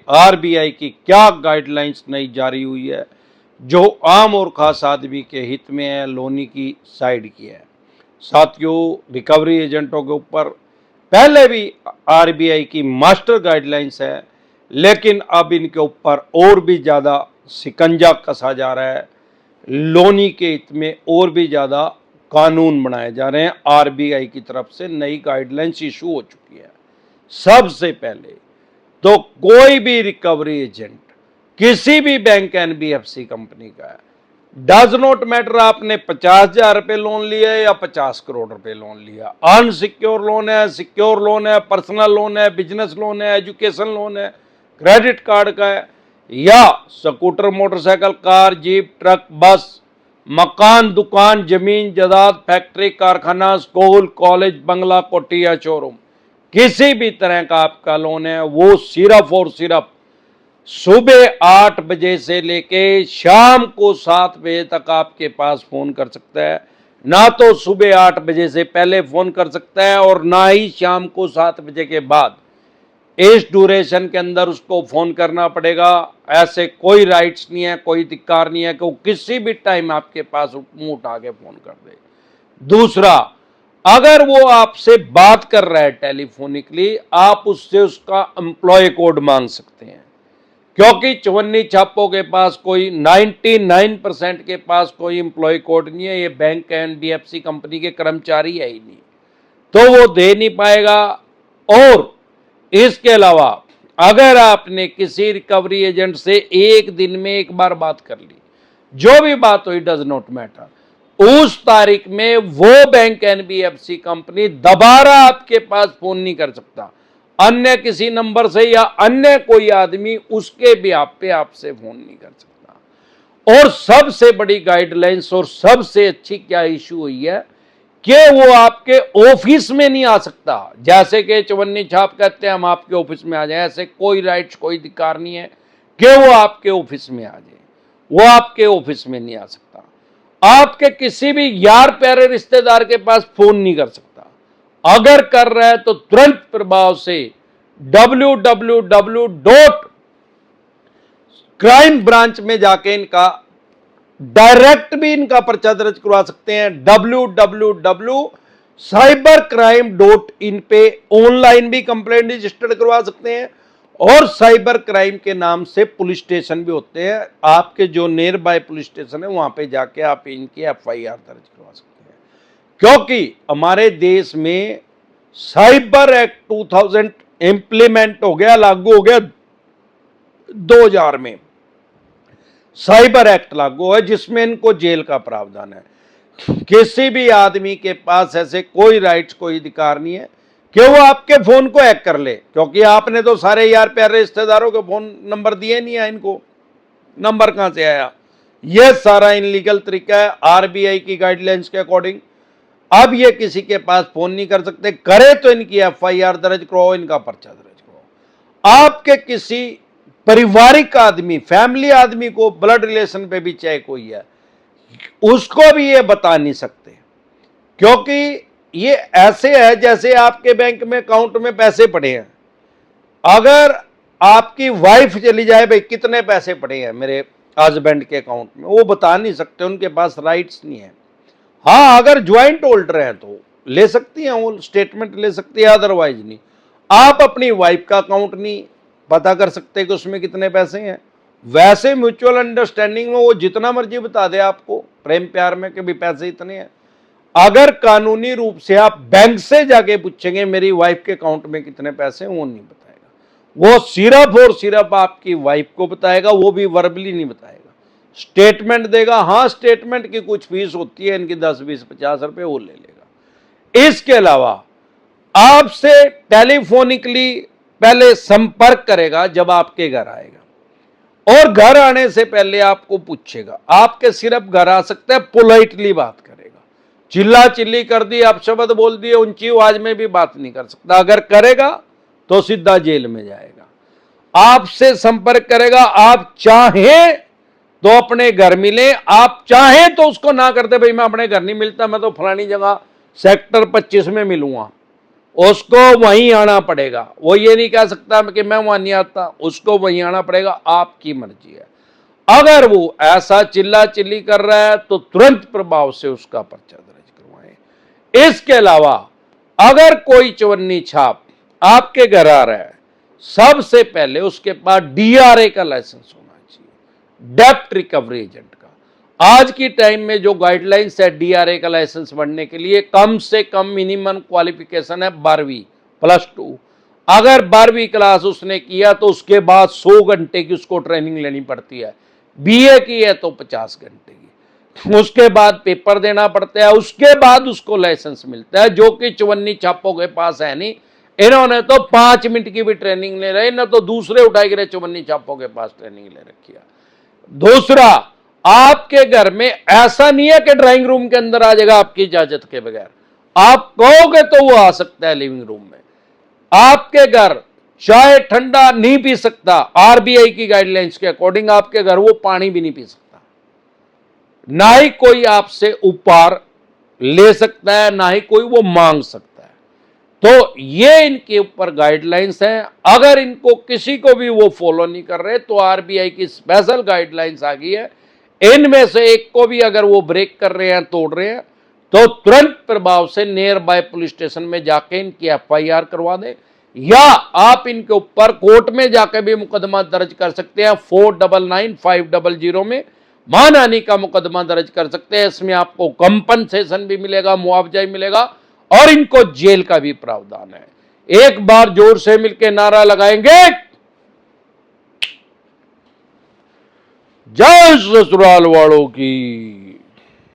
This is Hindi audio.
आरबीआई की क्या गाइडलाइंस नई जारी हुई है जो आम और खास आदमी के हित में है, लोनी की साइड की है। साथियों, रिकवरी एजेंटों के ऊपर पहले भी आरबीआई की मास्टर गाइडलाइंस है, लेकिन अब इनके ऊपर और भी ज़्यादा शिकंजा कसा जा रहा है। लोनी के हित में और भी ज़्यादा कानून बनाए जा रहे हैं। आरबीआई की तरफ से नई गाइडलाइंस इशू हो चुकी है। सबसे पहले तो कोई भी रिकवरी एजेंट किसी भी बैंक एनबीएफसी कंपनी का है, डज नॉट मैटर आपने 50,000 रुपये लोन लिया है या 50 करोड़ रुपए लोन लिया, अनसिक्योर लोन है, सिक्योर लोन है, पर्सनल लोन है, बिजनेस लोन है, एजुकेशन लोन है, क्रेडिट कार्ड का है, या scooter, motorcycle, car, jeep, truck, बस, मकान, दुकान, जमीन जायदाद, फैक्ट्री, कारखाना, स्कूल, कॉलेज, बंगला, कोठी या शोरूम, किसी भी तरह का आपका लोन है, वो सिर्फ और सिर्फ सुबह 8 बजे से लेके शाम को 7 बजे तक आपके पास फोन कर सकता है। ना तो सुबह 8 बजे से पहले फोन कर सकता है और ना ही शाम को 7 बजे के बाद। इस ड्यूरेशन के अंदर उसको फोन करना पड़ेगा। ऐसे कोई राइट्स नहीं है, कोई अधिकार नहीं है कि वो किसी भी टाइम आपके पास मुंह उठा के फोन कर दे। दूसरा, अगर वो आपसे बात कर रहा है टेलीफोनिकली, आप उससे उसका एम्प्लॉय कोड मांग सकते हैं, क्योंकि चवन्नी छापों के पास कोई 99% के पास कोई एम्प्लॉय कोड नहीं है। ये बैंक एनबीएफसी कंपनी के कर्मचारी है ही नहीं, तो वो दे नहीं पाएगा। और इसके अलावा अगर आपने किसी रिकवरी एजेंट से एक दिन में एक बार बात कर ली, जो भी बात हुई डज नॉट मैटर, उस तारीख में वो बैंक एनबीएफसी कंपनी दोबारा आपके पास फोन नहीं कर सकता। अन्य किसी नंबर से या अन्य कोई आदमी उसके भी पे आपसे फोन नहीं कर सकता। और सबसे बड़ी गाइडलाइंस और सबसे अच्छी क्या इशू हुई है कि वो आपके ऑफिस में नहीं आ सकता। जैसे कि चवन्नी छाप कहते हैं हम आपके ऑफिस में आ जाए, ऐसे कोई राइट्स, कोई अधिकार नहीं है कि वो आपके ऑफिस में आ जाए। वो आपके ऑफिस में नहीं आ सकता। आपके किसी भी यार प्यारे रिश्तेदार के पास फोन नहीं कर सकता। अगर कर रहा है तो तुरंत प्रभाव से www.crime ब्रांच में जाके इनका डायरेक्ट भी इनका पर्चा दर्ज करवा सकते हैं। www.cybercrime.in पे ऑनलाइन भी कंप्लेंट रजिस्टर्ड करवा सकते हैं। और साइबर क्राइम के नाम से पुलिस स्टेशन भी होते हैं, आपके जो नियर बाय पुलिस स्टेशन है वहां पे जाके आप इनकी एफआईआर दर्ज करवा सकते हैं। क्योंकि हमारे देश में साइबर एक्ट 2000 इंप्लीमेंट हो गया, लागू हो गया 2000 में साइबर एक्ट लागू है, जिसमें इनको जेल का प्रावधान है। किसी भी आदमी के पास ऐसे कोई राइट्स, कोई अधिकार नहीं है कि वो आपके फोन को हैक कर ले, क्योंकि आपने तो सारे यार प्यारे रिश्तेदारों के फोन नंबर दिए नहीं है। इनको नंबर कहां से आया? यह सारा इनलीगल तरीका है आरबीआई की गाइडलाइंस के अकॉर्डिंग। अब ये किसी के पास फोन नहीं कर सकते। करे तो इनकी एफआईआर दर्ज कराओ, इनका पर्चा दर्ज कराओ। आपके किसी पारिवारिक आदमी, फैमिली आदमी को ब्लड रिलेशन पे भी चाहे कोई है, उसको भी ये बता नहीं सकते, क्योंकि ये ऐसे है जैसे आपके बैंक में अकाउंट में पैसे पड़े हैं। अगर आपकी वाइफ चली जाए, भाई कितने पैसे पड़े हैं मेरे हस्बैंड के अकाउंट में, वो बता नहीं सकते, उनके पास राइट्स नहीं है। हाँ, अगर ज्वाइंट होल्डर हैं तो ले सकती हैं, वो स्टेटमेंट ले सकती है, अदरवाइज नहीं। आप अपनी वाइफ का अकाउंट नहीं पता कर सकते कि उसमें कितने पैसे हैं। वैसे म्यूचुअल अंडरस्टैंडिंग में वो जितना मर्जी बता दे आपको, प्रेम प्यार में, कि भी पैसे इतने हैं। अगर कानूनी रूप से आप बैंक से जाके पूछेंगे मेरी वाइफ के अकाउंट में कितने पैसे हैं, वो नहीं बताएगा। वो सिर्फ और सिर्फ आपकी वाइफ को बताएगा, वो भी वर्बली नहीं बताएगा, स्टेटमेंट देगा। हाँ, स्टेटमेंट की कुछ फीस होती है इनकी 10, 20, 50 रुपए, वो ले लेगा। इसके अलावा आपसे टेलीफोनिकली पहले संपर्क करेगा जब आपके घर आएगा, और घर आने से पहले आपको पूछेगा। आपके सिर्फ घर आ सकता है, पोलाइटली बात करेगा। चिल्ला चिल्ली कर दी, अपशब्द बोल दिए, ऊंची आवाज में भी बात नहीं कर सकता। अगर करेगा तो सीधा जेल में जाएगा। आपसे संपर्क करेगा, आप चाहें तो अपने घर मिले, आप चाहें तो उसको ना करते, भाई मैं अपने घर नहीं मिलता, मैं तो फलानी जगह सेक्टर 25 में मिलूंगा, उसको वहीं आना पड़ेगा। वो ये नहीं कह सकता कि मैं वहां नहीं आता, उसको वहीं आना पड़ेगा, आपकी मर्जी है। अगर वो ऐसा चिल्ला चिल्ली कर रहा है तो तुरंत प्रभाव से उसका पर्चा दर्ज करवाएं। इसके अलावा अगर कोई चवन्नी छाप आपके घर आ रहा है, सबसे पहले उसके पास डीआरए का लाइसेंस होना चाहिए, डेप्ट रिकवरी एजेंट का। आज की टाइम में जो गाइडलाइंस है डीआरए का लाइसेंस बनने के लिए, कम से कम मिनिमम क्वालिफिकेशन है 12वीं +2। अगर 12वीं क्लास उसने किया तो उसके बाद 100 घंटे की उसको ट्रेनिंग लेनी पड़ती है। बीए की है तो 50 घंटे की, उसके बाद पेपर देना पड़ता है, उसके बाद उसको लाइसेंस मिलता है, जो कि चवन्नी छापों के पास है नहीं। इन्होंने तो 5 मिनट की भी ट्रेनिंग ले रहे, न तो दूसरे उठाए गिरे चवन्नी छापों के पास ट्रेनिंग ले रखी है। दूसरा, आपके घर में ऐसा नहीं है कि ड्राइंग रूम के अंदर आ जाएगा आपकी इजाजत के बगैर। आप कहोगे तो वो आ सकता है लिविंग रूम में। आपके घर चाय ठंडा नहीं पी सकता, आरबीआई की गाइडलाइंस के अकॉर्डिंग आपके घर वो पानी भी नहीं पी सकता। ना ही कोई आपसे उपहार ले सकता है, ना ही कोई वो मांग सकता है। तो ये इनके ऊपर गाइडलाइंस हैं। अगर इनको किसी को भी वो फॉलो नहीं कर रहे तो आरबीआई की स्पेशल गाइडलाइंस आ गई है, इनमें से एक को भी अगर वो ब्रेक कर रहे हैं, तोड़ रहे हैं, तो तुरंत प्रभाव से नियर बाय पुलिस स्टेशन में जाके इनकी एफआईआर करवा दें, या आप इनके ऊपर कोर्ट में जाकर भी मुकदमा दर्ज कर सकते हैं। 499500 में मानहानि का मुकदमा दर्ज कर सकते हैं। इसमें आपको कंपनसेशन भी मिलेगा, मुआवजा भी मिलेगा, और इनको जेल का भी प्रावधान है। एक बार जोर से मिलकर नारा लगाएंगे, जय ससुराल वालों की।